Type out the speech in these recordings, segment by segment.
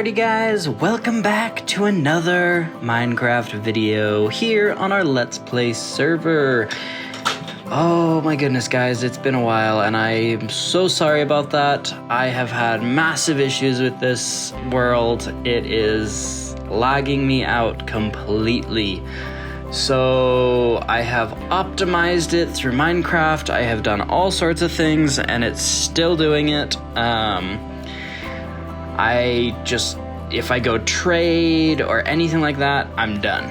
Alrighty guys, welcome back to another Minecraft video here on our Let's Play server. Oh my goodness guys, it's been a while and I'm so sorry about that. I have had massive issues with this world. It is lagging me out completely. So I have optimized it through Minecraft. I have done all sorts of things and it's still doing it. If I go trade or anything like that, I'm done.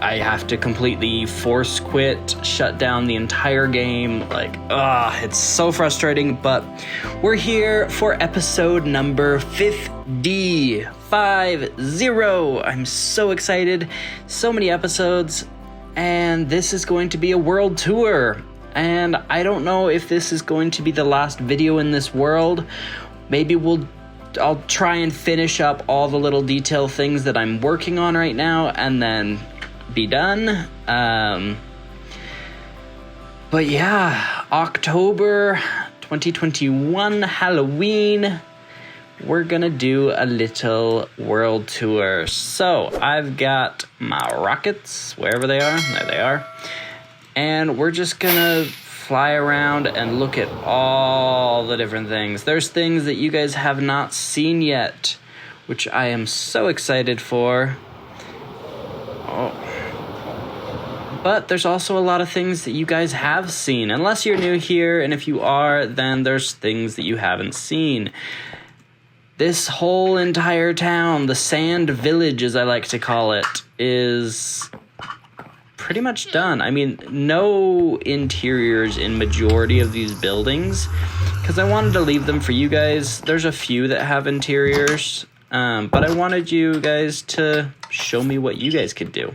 I have to completely force quit, shut down the entire game. It's so frustrating, but we're here for episode number 50. I'm so excited. So many episodes, and this is going to be a world tour. And I don't know if this is going to be the last video in this world. Maybe I'll try and finish up all the little detail things that I'm working on right now and then be done. But yeah, October 2021, Halloween, we're gonna do a little world tour. So I've got my rockets, wherever they are, there they are. And we're just gonna fly around and look at all the different things. There's things that you guys have not seen yet, which I am so excited for. But there's also a lot of things that you guys have seen, unless you're new here, and if you are, then there's things that you haven't seen. This whole entire town, the Sand Village as I like to call it, is pretty much done. I mean, no interiors in majority of these buildings, because I wanted to leave them for you guys. There's a few that have interiors, but I wanted you guys to show me what you guys could do.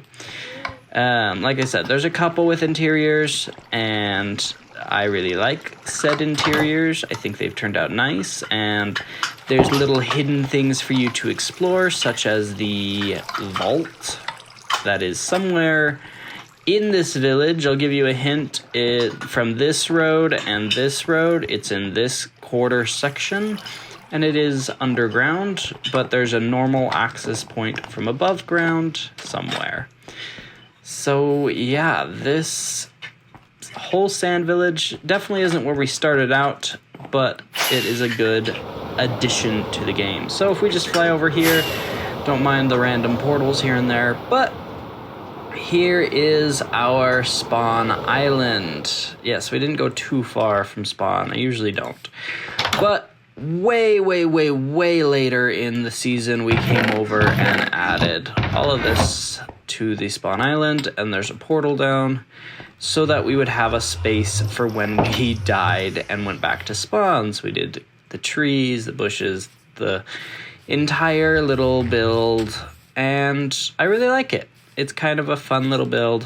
Like I said, there's a couple with interiors, and I really like said interiors. I think they've turned out nice, and there's little hidden things for you to explore, such as the vault that is somewhere in this village. I'll give you a hint. From this road and this road, it's in this quarter section, and it is underground, but there's a normal access point from above ground somewhere. So yeah, this whole sand village definitely isn't where we started out, but it is a good addition to the game. So if we just fly over here, don't mind the random portals here and there, but here is our spawn island. Yes, we didn't go too far from spawn. I usually don't. But way later in the season, we came over and added all of this to the spawn island, and there's a portal down so that we would have a space for when we died and went back to spawns. We did the trees, the bushes, the entire little build, and I really like it. It's kind of a fun little build.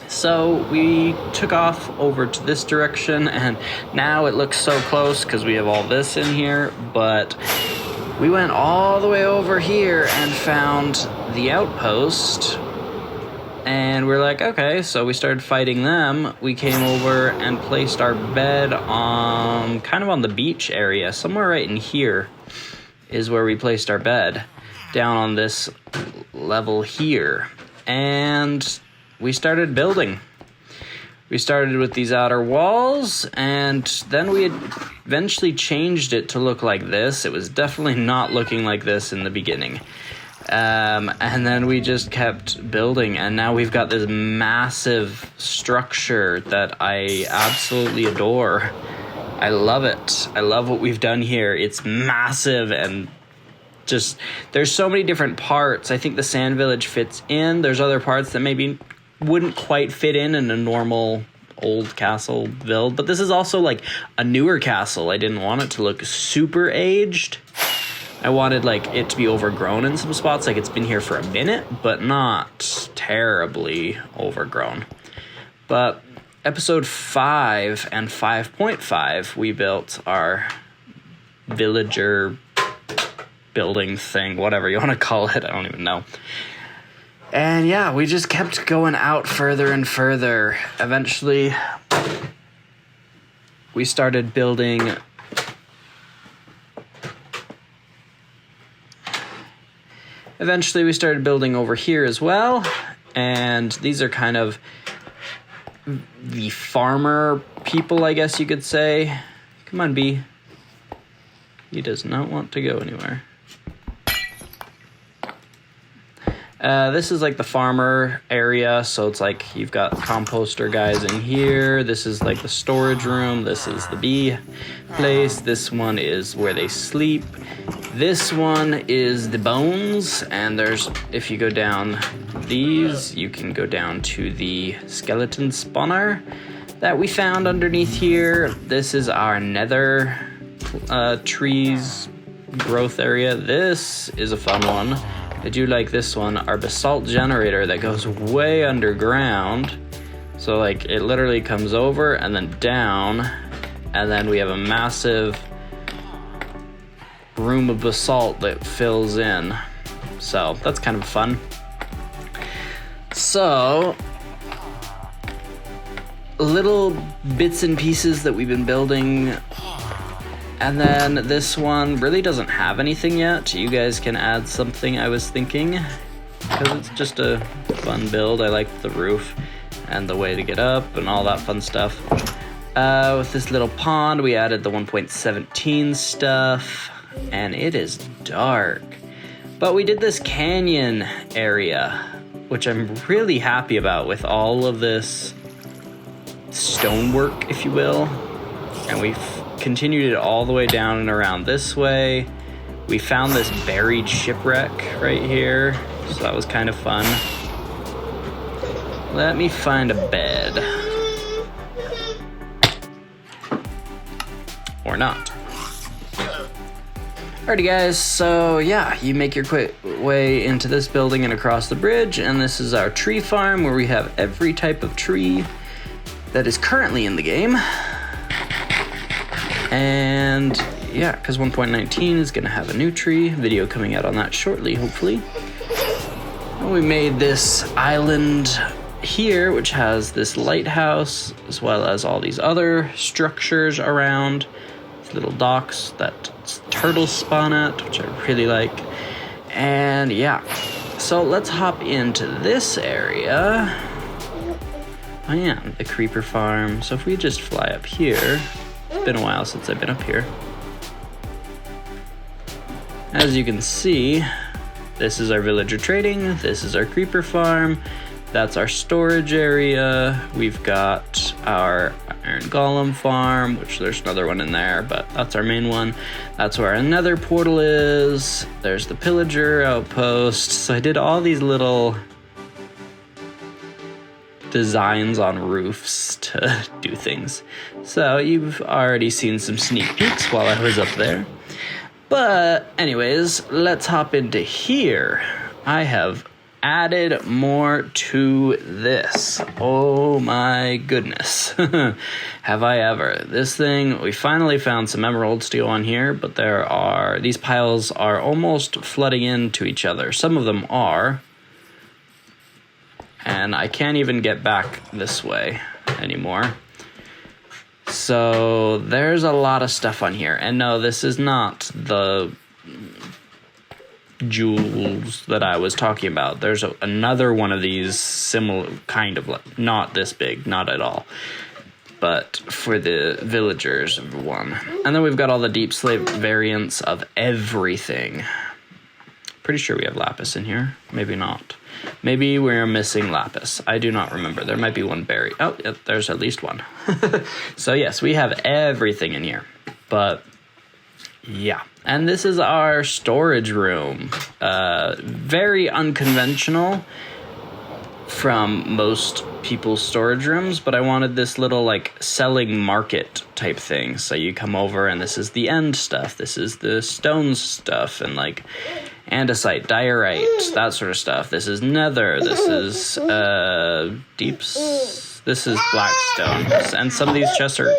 So we took off over to this direction, and now it looks so close because we have all this in here, but we went all the way over here and found the outpost, and we're like, okay, so we started fighting them. We came over and placed our bed on kind of on the beach area. Somewhere right in here is where we placed our bed, down on this level here, and we started building. We started with these outer walls, and then we had eventually changed it to look like this. It was definitely not looking like this in the beginning. And then we just kept building, and now we've got this massive structure that I absolutely adore. I love it. I love what we've done here. It's massive, and just there's so many different parts. I think the sand village fits in. There's other parts that maybe wouldn't quite fit in a normal old castle build, but this is also like a newer castle. I didn't want it to look super aged. I wanted it to be overgrown in some spots, like it's been here for a minute, but not terribly overgrown. But episode 5 and 5.5, we built our villager building thing, whatever you want to call it, I don't even know. And yeah, we just kept going out further and further. Eventually, we started building Eventually we started building over here as well, and these are kind of the farmer people, I guess you could say. Come on, bee. He does not want to go anywhere. This is like the farmer area, so it's like you've got composter guys in here. This is like the storage room. This is the bee place. This one is where they sleep. This one is the bones, and there's, if you go down these, you can go down to the skeleton spawner that we found underneath here. This is our nether trees growth area. This is a fun one. I do like this one, our basalt generator that goes way underground. So like it literally comes over and then down, and then we have a massive room of basalt that fills in. So that's kind of fun. So little bits and pieces that we've been building. And then this one really doesn't have anything yet. You guys can add something, I was thinking, because it's just a fun build. I like the roof and the way to get up and all that fun stuff. With this little pond, we added the 1.17 stuff, and it is dark. But we did this canyon area, which I'm really happy about, with all of this stonework, if you will. And we've continued it all the way down and around this way. We found this buried shipwreck right here, so that was kind of fun. Let me find a bed. Or not. Alrighty guys, so yeah, you make your quick way into this building and across the bridge, and this is our tree farm where we have every type of tree that is currently in the game. And yeah, because 1.19 is going to have a new tree. Video coming out on that shortly, hopefully. And we made this island here, which has this lighthouse, as well as all these other structures around. These little docks that turtles spawn at, which I really like. And yeah, so let's hop into this area. Oh yeah, the creeper farm. So if we just fly up here... It's been a while since I've been up here. As you can see, this is our villager trading, this is our creeper farm, that's our storage area, we've got our iron golem farm, which there's another one in there, but that's our main one. That's where our nether portal is, there's the pillager outpost. So I did all these little designs on roofs to do things. So you've already seen some sneak peeks while I was up there. But anyways, let's hop into here. I have added more to this. Oh my goodness. Have I ever. This thing, we finally found some emeralds to go on here, but these piles are almost flooding into each other. Some of them are. And I can't even get back this way anymore. So there's a lot of stuff on here. And no, this is not the jewels that I was talking about. There's another one of these similar, kind of, not this big, not at all. But for the villagers one. And then we've got all the deep slate variants of everything. Pretty sure we have lapis in here. Maybe not. Maybe we're missing lapis. I do not remember. There might be one buried. Oh, yep, there's at least one. So yes, we have everything in here. But yeah. And this is our storage room. Very unconventional from most people's storage rooms, but I wanted this little like selling market type thing. So you come over and this is the end stuff. This is the stone stuff and like andesite, diorite, that sort of stuff. This is nether. This is this is blackstone. And some of these chests are...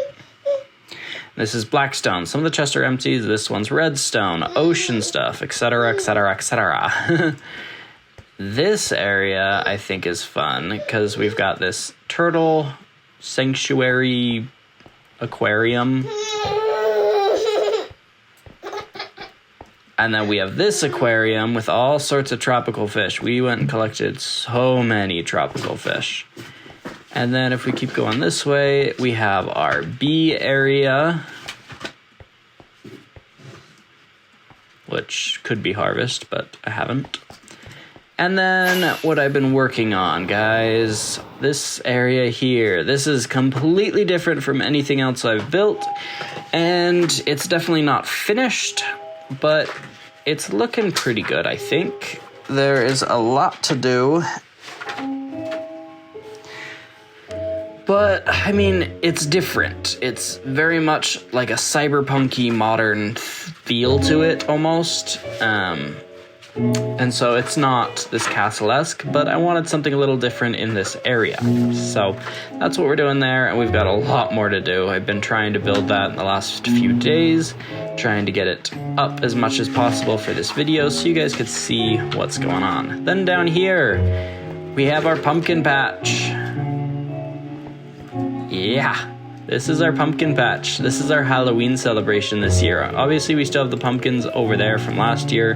This is blackstone. Some of the chests are empty. This one's redstone, ocean stuff, etc., etc., etc. This area, I think, is fun because we've got this turtle sanctuary aquarium. And then we have this aquarium with all sorts of tropical fish. We went and collected so many tropical fish. And then if we keep going this way, we have our bee area, which could be harvest, but I haven't. And then what I've been working on, guys, this area here, this is completely different from anything else I've built, and it's definitely not finished, but it's looking pretty good, I think. There is a lot to do, but I mean, it's different. It's very much like a cyberpunky modern feel to it, almost. And so it's not this castle-esque, but I wanted something a little different in this area. So that's what we're doing there, and we've got a lot more to do. I've been trying to build that in the last few days, trying to get it up as much as possible for this video so you guys could see what's going on. Then down here, we have our pumpkin patch. Yeah. This is our pumpkin patch. This is our Halloween celebration this year. Obviously, we still have the pumpkins over there from last year,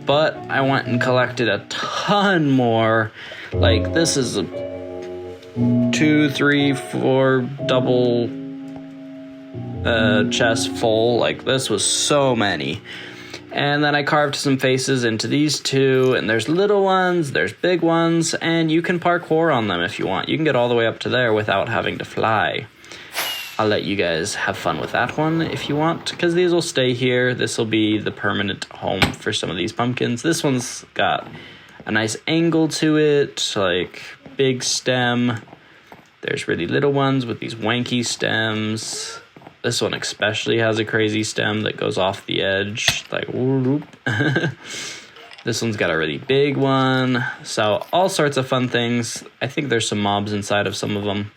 but I went and collected a ton more. Like, this is a 2, 3, 4 double chest full. Like, this was so many. And then I carved some faces into these two, and there's little ones, there's big ones, and you can parkour on them if you want. You can get all the way up to there without having to fly. I'll let you guys have fun with that one if you want, because these will stay here. This will be the permanent home for some of these pumpkins. This one's got a nice angle to it, like big stem. There's really little ones with these wanky stems. This one especially has a crazy stem that goes off the edge, like whoop. This one's got a really big one. So all sorts of fun things. I think there's some mobs inside of some of them.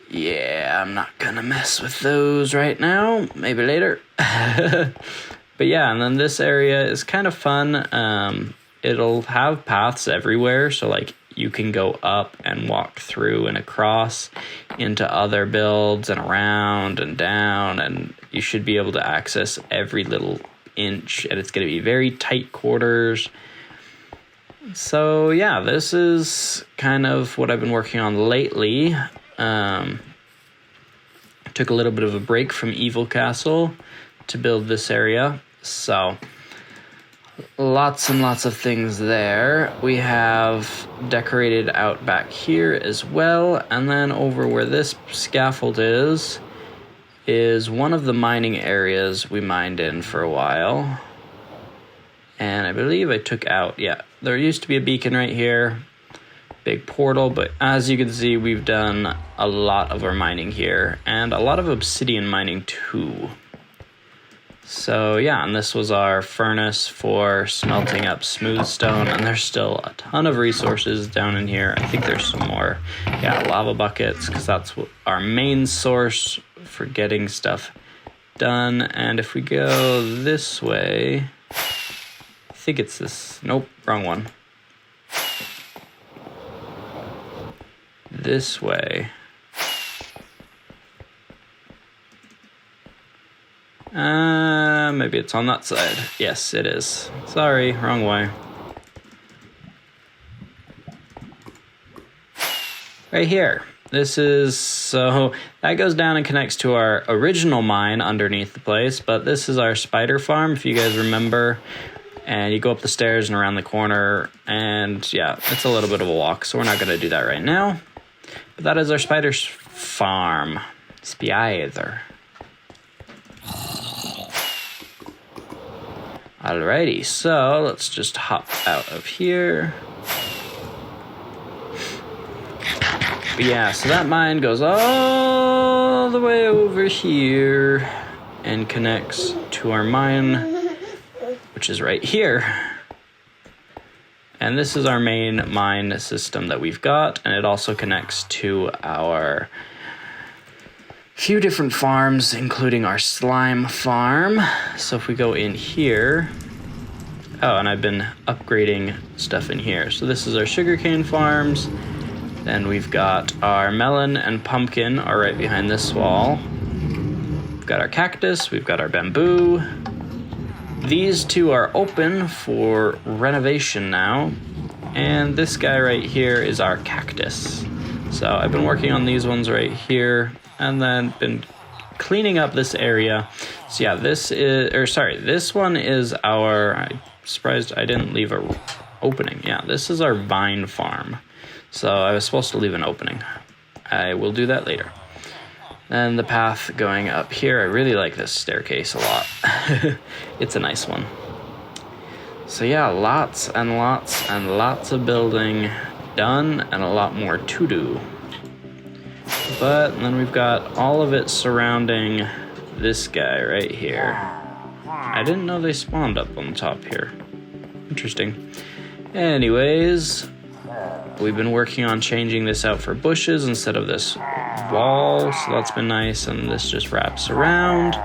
Yeah, I'm not gonna mess with those right now. Maybe later. But yeah, and then this area is kind of fun. It'll have paths everywhere, so like you can go up and walk through and across into other builds and around and down, and you should be able to access every little inch, and it's gonna be very tight quarters. So yeah, this is kind of what I've been working on lately. Took a little bit of a break from Evil Castle to build this area, so lots and lots of things there. We have decorated out back here as well, and then over where this scaffold is one of the mining areas we mined in for a while, and I believe I took out, yeah, there used to be a beacon right here. Big portal, but as you can see, we've done a lot of our mining here, and a lot of obsidian mining too. So yeah, and this was our furnace for smelting up smooth stone, and there's still a ton of resources down in here. I think there's some more, yeah, lava buckets, because that's our main source for getting stuff done. And if we go this way, I think it's this, nope, wrong one. This way. Maybe it's on that side. Yes, it is. Sorry, wrong way. Right here. This is, so that goes down and connects to our original mine underneath the place, but this is our spider farm, if you guys remember. And you go up the stairs and around the corner, and yeah, it's a little bit of a walk, so we're not going to do that right now. But that is our spider farm. Spider. Alrighty, so let's just hop out of here. But yeah, so that mine goes all the way over here and connects to our mine, which is right here. And this is our main mine system that we've got, and it also connects to our few different farms, including our slime farm. So if we go in here, oh, and I've been upgrading stuff in here. So this is our sugarcane farms. Then we've got our melon and pumpkin are right behind this wall. We've got our cactus, we've got our bamboo. these two are open for renovation now. And this guy right here is our cactus. So I've been working on these ones right here and then been cleaning up this area. So yeah, this one is our, I'm surprised I didn't leave a opening. Yeah, this is our vine farm. So I was supposed to leave an opening. I will do that later. And the path going up here, I really like this staircase a lot. It's a nice one. So yeah, lots and lots and lots of building done and a lot more to do. But then we've got all of it surrounding this guy right here. I didn't know they spawned up on the top here. Interesting. Anyways, we've been working on changing this out for bushes instead of this wall, so that's been nice, and this just wraps around.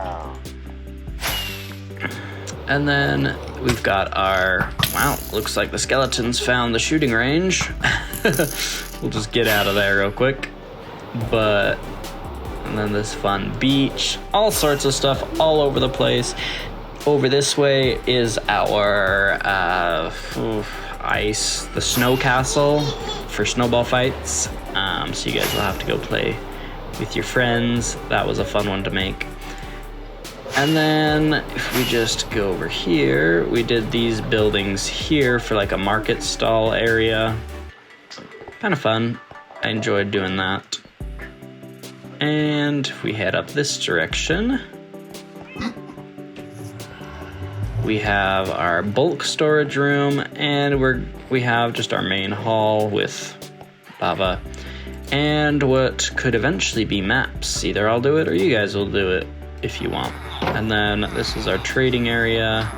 And then we've got our, wow, looks like the skeletons found the shooting range. We'll just get out of there real quick. And then this fun beach, all sorts of stuff all over the place. Over this way is our the snow castle for snowball fights. So you guys will have to go play with your friends. That was a fun one to make. And then if we just go over here, we did these buildings here for like a market stall area. Kind of fun. I enjoyed doing that. And if we head up this direction, we have our bulk storage room, and we have just our main hall with lava and what could eventually be maps. Either I'll do it or you guys will do it if you want. And then this is our trading area.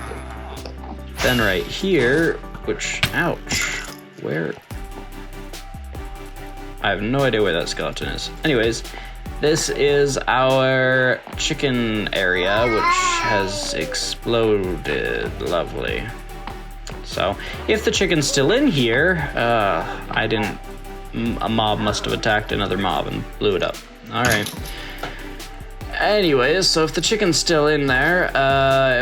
Then right here, which, ouch, where? I have no idea where that skeleton is. Anyways, this is our chicken area, which has exploded. Lovely. So, if the chicken's still in here, a mob must have attacked another mob and blew it up. All right. Anyways, so if the chicken's still in there,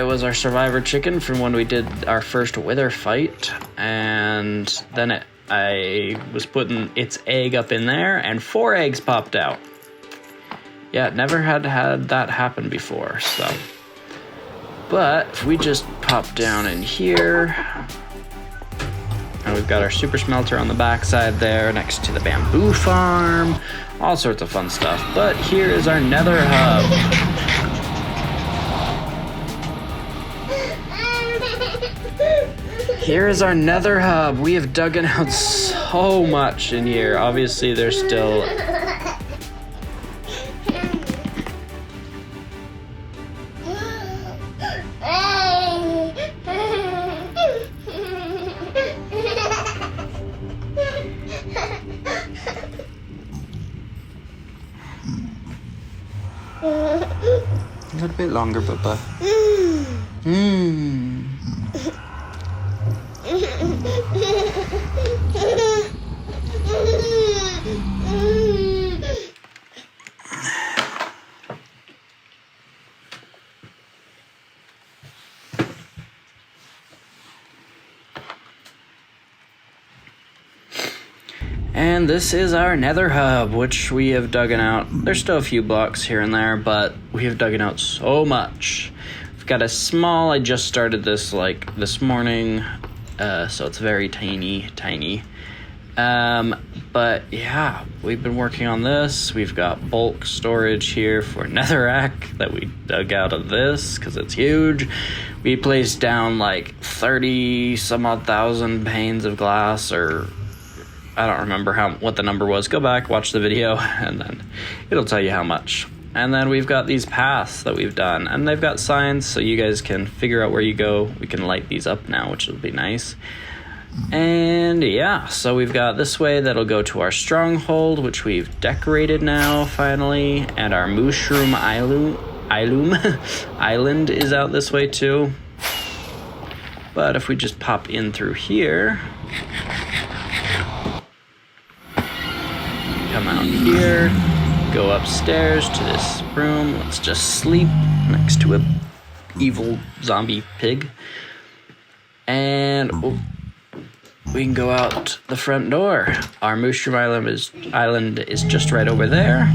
it was our survivor chicken from when we did our first wither fight, and then I was putting its egg up in there, and 4 eggs popped out. Yeah, never had that happen before, so. But if we just pop down in here, and we've got our super smelter on the backside there next to the bamboo farm, all sorts of fun stuff. But here is our nether hub. Here is our nether hub. We have dug out so much in here. Obviously, there's still a little bit longer, Bubba. And this is our nether hub, which we have dug out. There's still a few blocks here and there, but we have dug out so much. We've got a small, I just started this like this morning, so it's very tiny. But yeah, we've been working on this. We've got bulk storage here for netherrack that we dug out of this because it's huge. We placed down like 30 some odd thousand panes of glass, or I don't remember what the number was. Go back, watch the video, and then it'll tell you how much. And then we've got these paths that we've done, and they've got signs so you guys can figure out where you go. We can light these up now, which will be nice. And yeah, so we've got this way that'll go to our stronghold, which we've decorated now finally, and our mushroom island is out this way too. But if we just pop in through here, come out here, go upstairs to this room. Let's just sleep next to a evil zombie pig. And we can go out the front door. Our Mushroom Island is just right over there.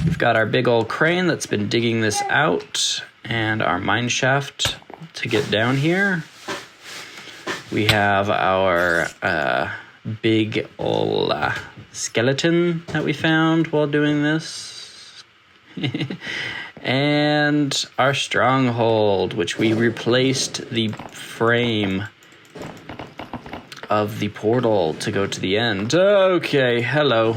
We've got our big old crane that's been digging this out, and our mine shaft to get down here. We have our big old skeleton that we found while doing this. And our stronghold, which we replaced the frame of the portal to go to the end. Okay, hello.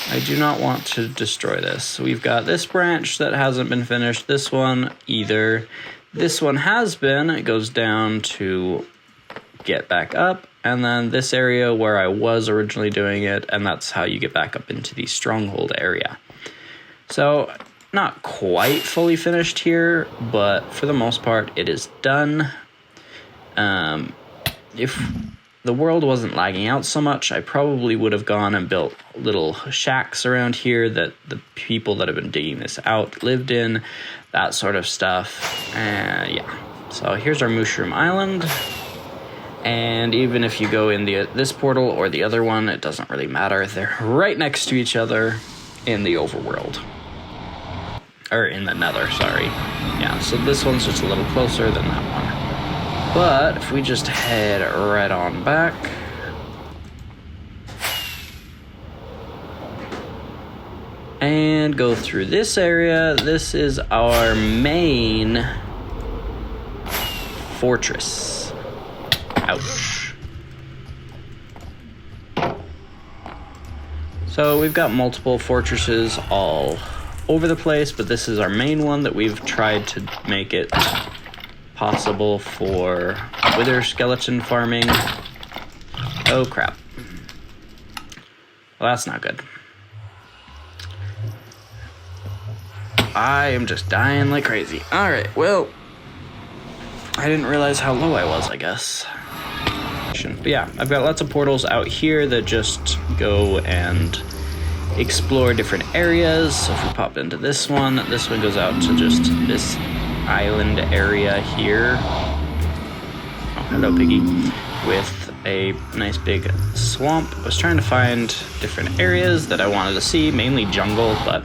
I do not want to destroy this. We've got this branch that hasn't been finished. This one either. This one has been. It goes down to get back up. And then this area where I was originally doing it, and that's how you get back up into the stronghold area. So, not quite fully finished here, but for the most part, it is done. If the world wasn't lagging out so much, I probably would have gone and built little shacks around here that the people that have been digging this out lived in, that sort of stuff. Yeah. So here's our Mushroom Island. And even if you go in this portal or the other one, it doesn't really matter. They're right next to each other in the overworld. Or in the nether, sorry. Yeah, so this one's just a little closer than that one. But if we just head right on back. And go through this area. This is our main fortress. Ouch. So we've got multiple fortresses all over the place, but this is our main one that we've tried to make it possible for wither skeleton farming. Oh crap. Well, that's not good. I am just dying like crazy. Alright, well, I didn't realize how low I was, I guess. But yeah, I've got lots of portals out here that just go and explore different areas. So if we pop into this one goes out to just this island area here. Oh, hello, piggy. With a nice big swamp. I was trying to find different areas that I wanted to see, mainly jungle, but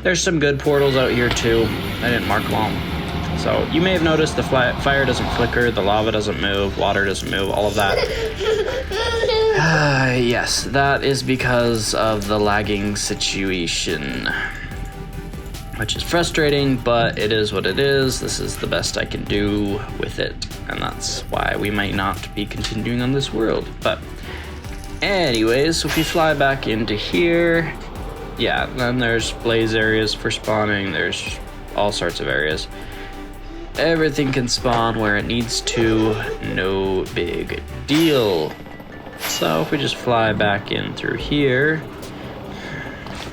there's some good portals out here too. I didn't mark them all. So you may have noticed the fire doesn't flicker, the lava doesn't move, water doesn't move, all of that. Yes, that is because of the lagging situation, which is frustrating, but it is what it is. This is the best I can do with it, and that's why we might not be continuing on this world. But anyways, so if we fly back into here, yeah, then there's blaze areas for spawning, there's all sorts of areas. Everything can spawn where it needs to, no big deal. So if we just fly back in through here,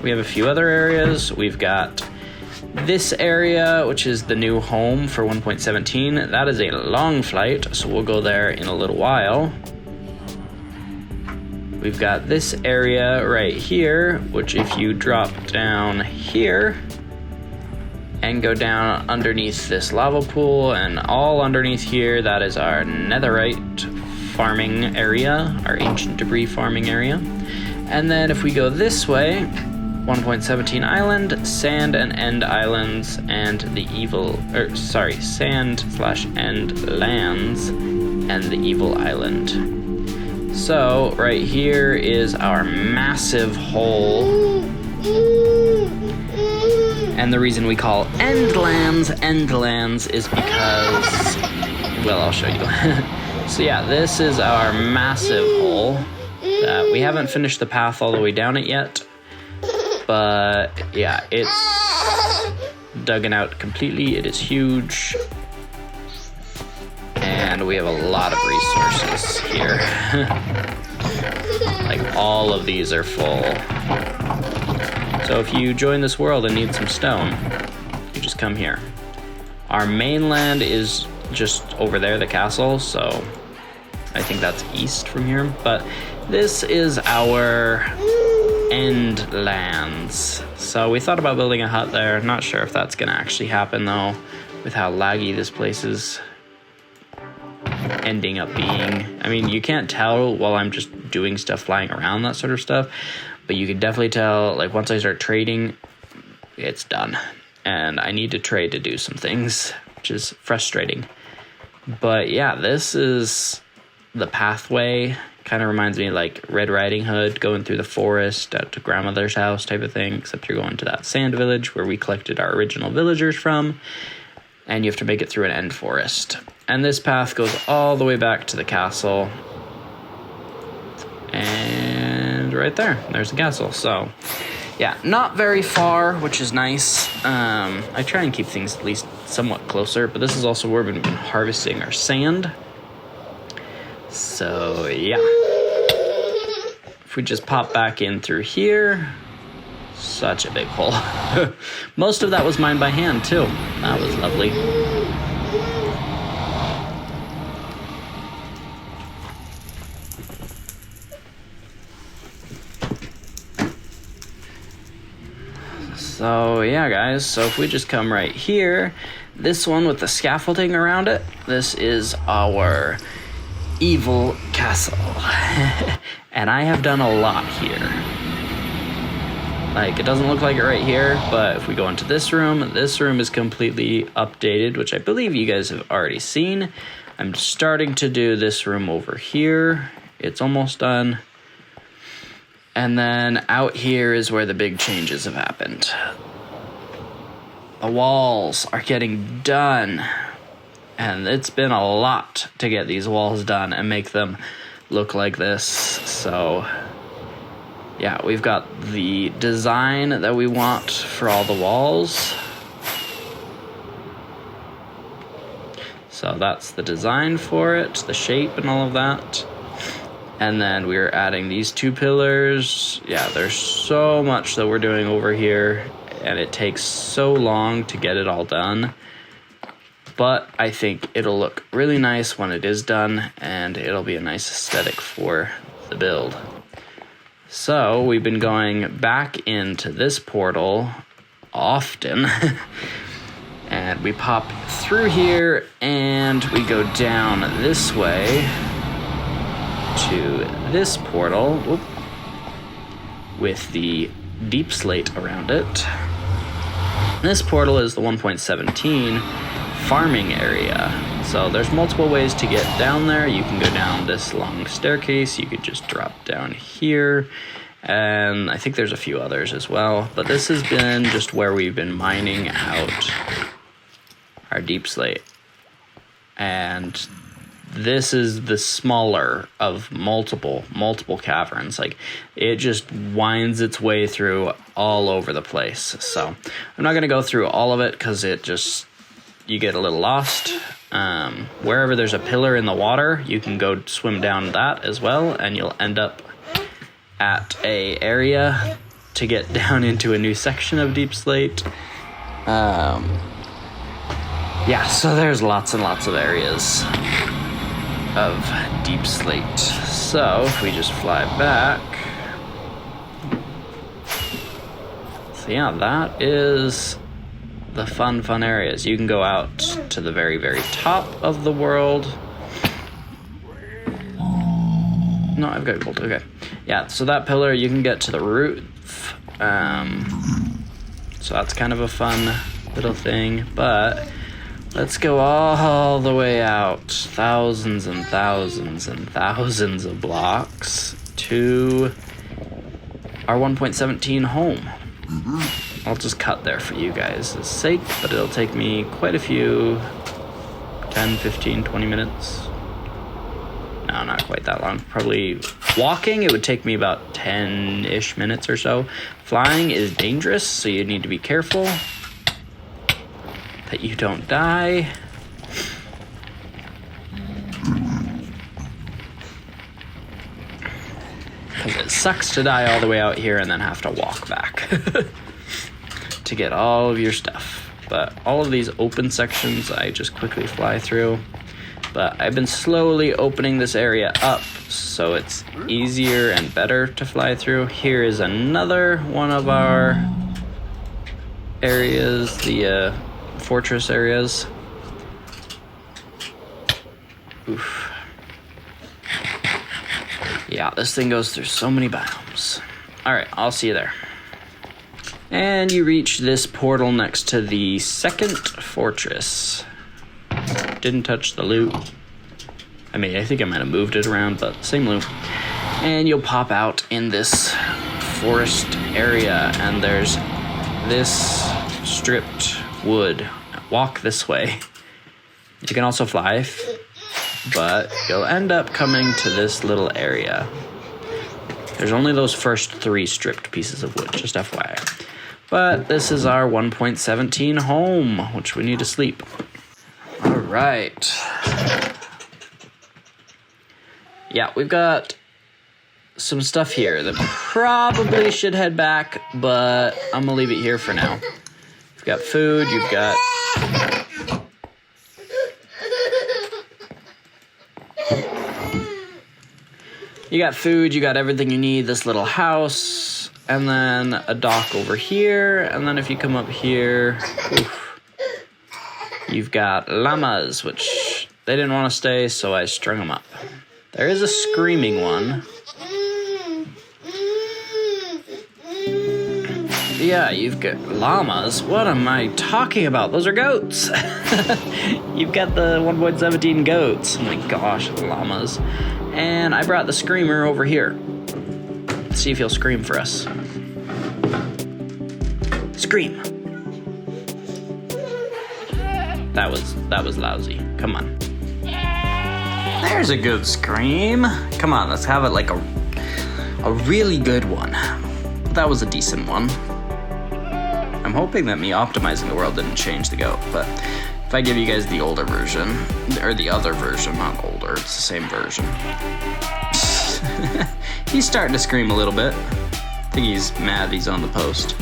we have a few other areas. We've got this area, which is the new home for 1.17. That is a long flight, so we'll go there in a little while. We've got this area right here, which if you drop down here and go down underneath this lava pool and all underneath here, that is our netherite farming area, our ancient debris farming area. And then if we go this way, 1.17 island, sand and end islands, and the sand/end lands, and the evil island. So right here is our massive hole. And the reason we call end lands is because, well, I'll show you. So yeah, this is our massive hole. We haven't finished the path all the way down it yet. But yeah, it's dug out completely. It is huge. And we have a lot of resources here. Like all of these are full. So if you join this world and need some stone, you just come here. Our mainland is just over there, the castle, so I think that's east from here. But this is our end lands. So we thought about building a hut there. Not sure if that's gonna actually happen though, with how laggy this place is ending up being. I mean, you can't tell while I'm just doing stuff, flying around, that sort of stuff, but you can definitely tell, like, once I start trading, it's done. And I need to trade to do some things, which is frustrating. But yeah, this is the pathway. Kind of reminds me like Red Riding Hood, going through the forest out to grandmother's house type of thing, except you're going to that sand village where we collected our original villagers from, and you have to make it through an end forest. And this path goes all the way back to the castle. And right there's the castle. So yeah, not very far, which is nice. I try and keep things at least somewhat closer, but this is also where we've been harvesting our sand. So yeah, if we just pop back in through here, such a big hole. Most of that was mined by hand too. That was lovely. So yeah, guys, so if we just come right here, this one with the scaffolding around it, this is our evil castle. And I have done a lot here. Like, it doesn't look like it right here, but if we go into this room is completely updated, which I believe you guys have already seen. I'm starting to do this room over here. It's almost done. And then out here is where the big changes have happened. The walls are getting done. And it's been a lot to get these walls done and make them look like this. So yeah, we've got the design that we want for all the walls. So that's the design for it, the shape and all of that. And then we're adding these two pillars. Yeah, there's so much that we're doing over here, and it takes so long to get it all done. But I think it'll look really nice when it is done, and it'll be a nice aesthetic for the build. So we've been going back into this portal often. And we pop through here, and we go down this way to this portal with the deep slate around it. This portal is the 1.17 farming area. So there's multiple ways to get down there. You can go down this long staircase. You could just drop down here. And I think there's a few others as well. But this has been just where we've been mining out our deep slate. And this is the smaller of multiple caverns. Like, it just winds its way through all over the place. So I'm not going to go through all of it because you get a little lost. Wherever there's a pillar in the water, you can go swim down that as well, and you'll end up at a area to get down into a new section of deep slate. Yeah, so there's lots and lots of areas of deep slate. So if we just fly back, so yeah, that is the fun areas. You can go out to the very top of the world. No, I've got gold. Okay, yeah, so that pillar, you can get to the roof. So that's kind of a fun little thing, but let's go all the way out, thousands and thousands and thousands of blocks to our 1.17 home. I'll just cut there for you guys' sake, but it'll take me quite a few, 10, 15, 20 minutes. No, not quite that long. Probably walking, it would take me about 10-ish minutes or so. Flying is dangerous, so you need to be careful that you don't die. Because it sucks to die all the way out here and then have to walk back to get all of your stuff. But all of these open sections I just quickly fly through. But I've been slowly opening this area up so it's easier and better to fly through. Here is another one of our areas, the fortress areas. Oof. Yeah, this thing goes through so many biomes. Alright, I'll see you there. And you reach this portal next to the second fortress. Didn't touch the loot. I mean, I think I might have moved it around, but same loot. And you'll pop out in this forest area, and there's this stripped wood. Walk this way. You can also fly, but you'll end up coming to this little area. There's only those first 3 stripped pieces of wood, just FYI. But this is our 1.17 home, which we need to sleep. All right. Yeah, we've got some stuff here that probably should head back, but I'm gonna leave it here for now. You've got food, you've got... You got food, you got everything you need, this little house, and then a dock over here, and then if you come up here, oof, you've got llamas, which they didn't want to stay, so I strung them up. There is a screaming one. Yeah, you've got llamas. What am I talking about? Those are goats. You've got the 1.17 goats. Oh my gosh, llamas. And I brought the screamer over here. Let's see if he'll scream for us. Scream. That was lousy. Come on. There's a good scream. Come on, let's have it like a really good one. That was a decent one. I'm hoping that me optimizing the world didn't change the goat, but if I give you guys the older version, or the other version, not older, it's the same version. He's starting to scream a little bit. I think he's mad he's on the post.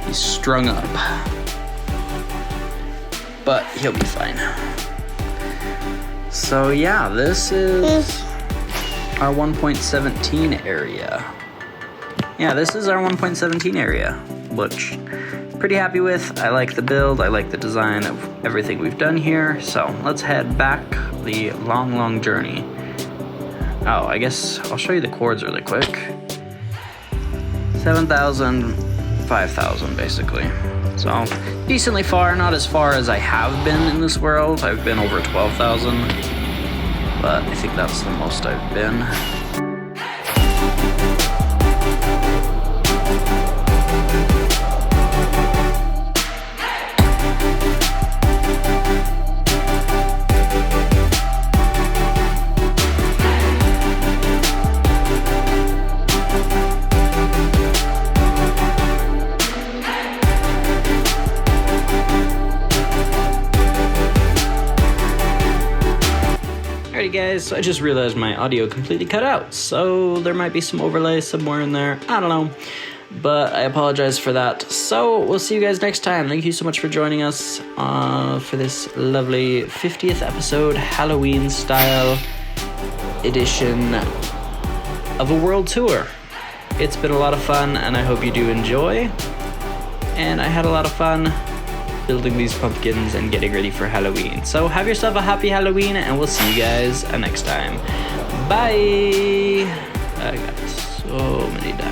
He's strung up. But he'll be fine. So yeah, this is our 1.17 area. Yeah, this is our 1.17 area, which I'm pretty happy with. I like the build, I like the design of everything we've done here. So let's head back the long journey. Oh, I guess I'll show you the chords really quick. 7,000, 5,000 basically. So decently far, not as far as I have been in this world. I've been over 12,000, but I think that's the most I've been. Alrighty guys, so I just realized my audio completely cut out, so there might be some overlay somewhere in there, I don't know, but I apologize for that. So we'll see you guys next time. Thank you so much for joining us for this lovely 50th episode, Halloween style edition of a world tour. It's been a lot of fun and I hope you do enjoy, and I had a lot of fun building these pumpkins and getting ready for Halloween. So have yourself a happy Halloween, and we'll see you guys next time. Bye! I got so many dice.